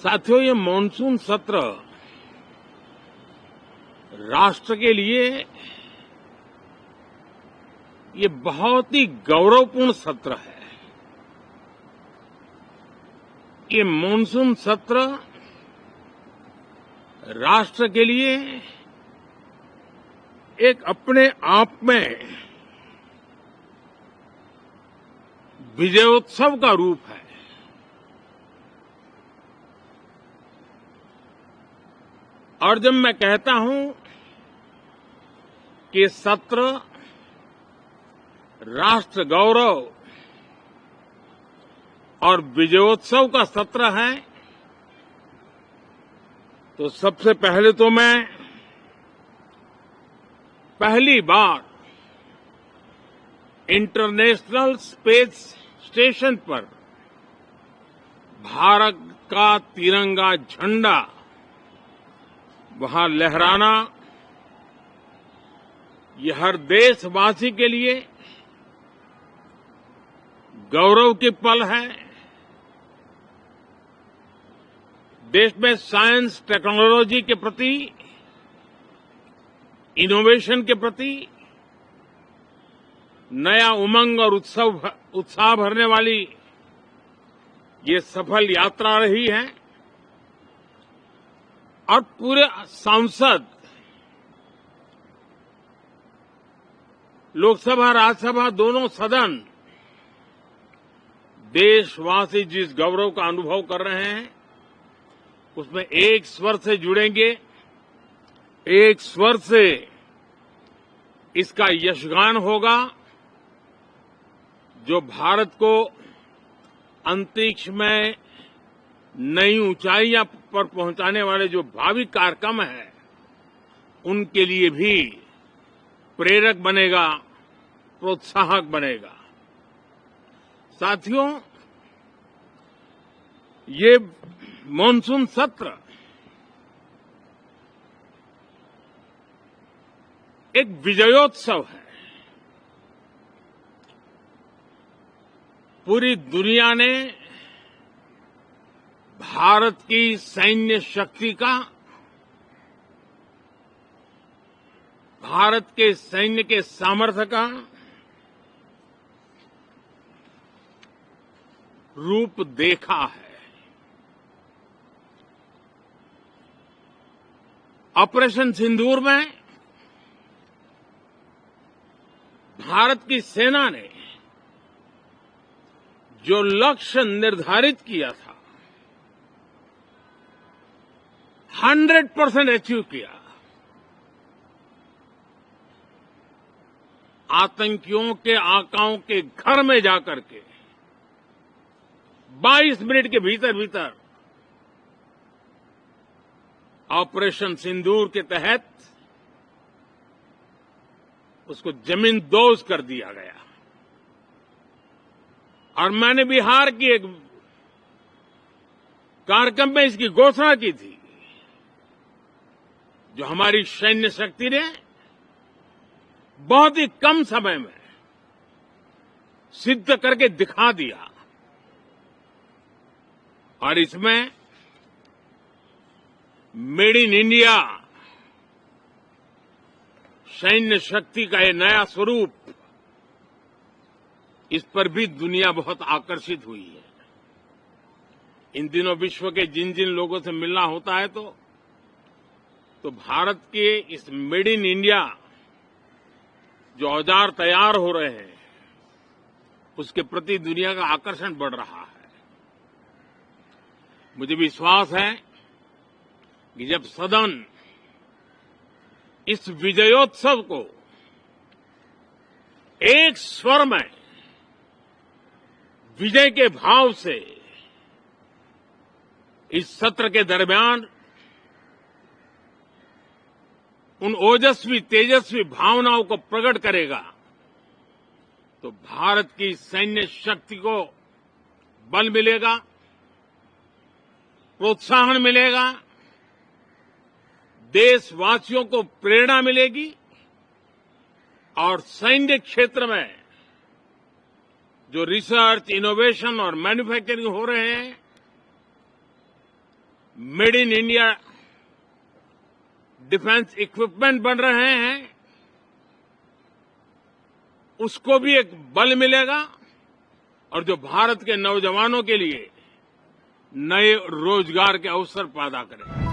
साथियों, ये मॉनसून सत्र राष्ट्र के लिए ये बहुत ही गौरवपूर्ण सत्र है। ये मॉनसून सत्र राष्ट्र के लिए एक अपने आप में विजयोत्सव का रूप है। और जब मैं कहता हूं कि सत्र राष्ट्र गौरव और विजयोत्सव का सत्र है, तो सबसे पहले तो मैं पहली बार इंटरनेशनल स्पेस स्टेशन पर भारत का तिरंगा झंडा वहां लहराना, ये हर देशवासी के लिए गौरव की पल है। देश में साइंस टेक्नोलॉजी के प्रति, इनोवेशन के प्रति नया उमंग और उत्साह भरने वाली ये सफल यात्रा रही है। और पूरे सांसद, लोकसभा राज्यसभा दोनों सदन देशवासी जिस गौरव का अनुभव कर रहे हैं उसमें एक स्वर से जुड़ेंगे, एक स्वर से इसका यशगान होगा। जो भारत को अंतरिक्ष में नई ऊंचाइयां पर पहुंचाने वाले जो भावी कार्यक्रम हैं, उनके लिए भी प्रेरक बनेगा, प्रोत्साहक बनेगा। साथियों, ये मॉनसून सत्र एक विजयोत्सव है। पूरी दुनिया ने भारत की सैन्य शक्ति का, भारत के सैन्य के सामर्थ्य का रूप देखा है। ऑपरेशन सिंदूर में भारत की सेना ने जो लक्ष्य निर्धारित किया था 100% अचीव किया। आतंकियों के आकाओं के घर में जाकर के 22 मिनट के भीतर ऑपरेशन सिंदूर के तहत उसको जमींदोज कर दिया गया। और मैंने बिहार की एक कार्यक्रम में इसकी घोषणा की थी, जो हमारी सैन्य शक्ति ने बहुत ही कम समय में सिद्ध करके दिखा दिया। और इसमें मेड इन इंडिया सैन्य शक्ति का ये नया स्वरूप, इस पर भी दुनिया बहुत आकर्षित हुई है। इन दिनों विश्व के जिन जिन लोगों से मिलना होता है तो भारत के इस मेड इन इंडिया जो औजार तैयार हो रहे हैं, उसके प्रति दुनिया का आकर्षण बढ़ रहा है। मुझे विश्वास है कि जब सदन इस विजयोत्सव को एक स्वर में विजय के भाव से इस सत्र के दरमियान उन ओजस्वी तेजस्वी भावनाओं को प्रकट करेगा, तो भारत की सैन्य शक्ति को बल मिलेगा, प्रोत्साहन मिलेगा, देशवासियों को प्रेरणा मिलेगी और सैन्य क्षेत्र में जो रिसर्च, इनोवेशन और मैन्युफैक्चरिंग हो रहे हैं, made in India defence equipment बन रहे हैं, उसको भी एक बल मिलेगा और जो भारत के नौजवानों के लिए नए रोजगार के अवसर पैदा करेगा।